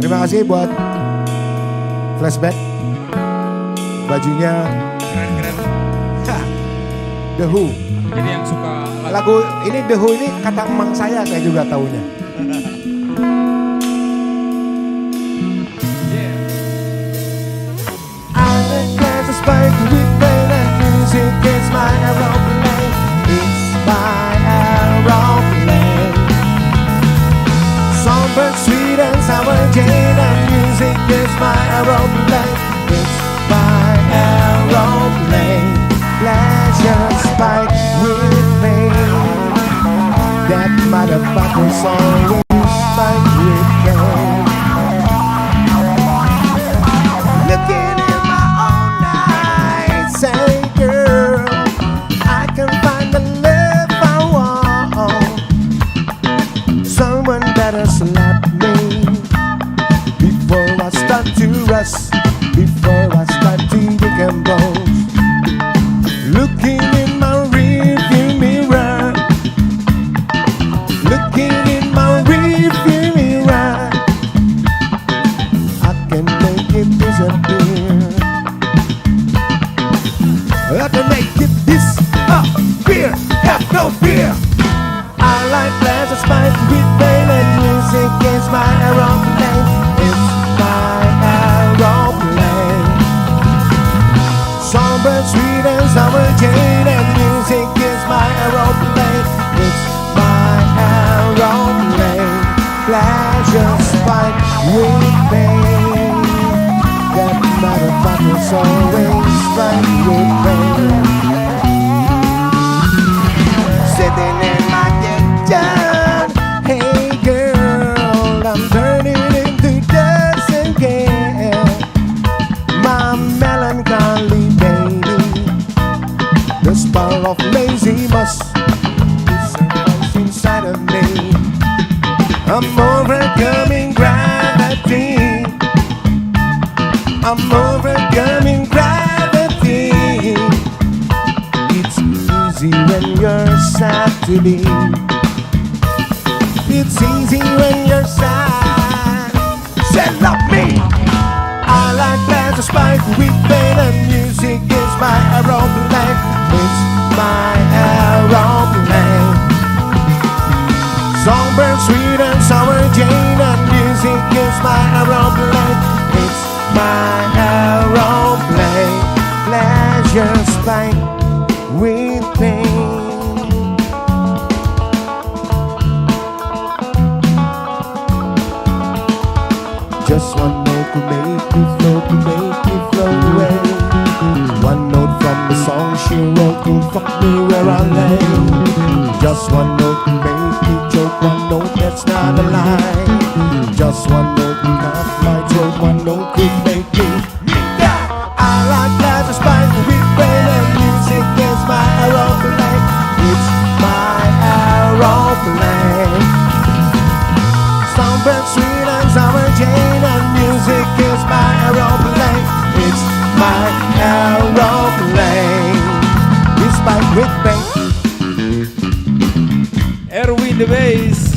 Terima kasih buat flashback. Bajunya Keren-keren. The Who. Jadi yang suka Lagu ini The Who ini kata emang saya juga taunya. Yeah. I like to spike with pain and music is my aeroplane. It's my aeroplane. Songbird sweet and sour jade and music is my aeroplane. It's my aeroplane. Pleasure spike with pain. That motherfucker's always spike with pain. Looking in my own eyes, say girl, I can find the love I want. Someone better slap me before I start to rust, before I start to decompose. Looking in my rearview mirror, looking in my rearview mirror, I can make it disappear. I can make it disappear. Have no fear. I like pleasure spiked with pain and music is my aeroplane. It's my aeroplane. Songbird sweet and sour jade and music is my aeroplane. It's my aeroplane. Pleasure spiked with pain. That motherfucker's always spiked with pain. Sitting in my kitchen, hey girl, I'm turning into dust again. My melancholy baby, the spark of laziness is inside of me. I'm overcoming gravity. I'm overcoming gravity. It's easy when you're sad to be. It's easy when you're sad. Say love me. I like pleasure spike with pain and music is my aeroplane. It's my aeroplane. Songbird sweet and sour jade and music is my aeroplane. It's my aeroplane. Pleasure spike with pain. Just one note to make me float away. One note from the song she wrote to fuck me where I lay. Just one note to make me choke, one note that's not a lie. Just one note to cut my throat, one note could make me die. I like pleasure spiked with pain and music is my aeroplane. It's my aeroplane. Songbird sweet and sour jade and music is my aeroplane. It's my aeroplane. It's spiked with pain. Erwin the Bass.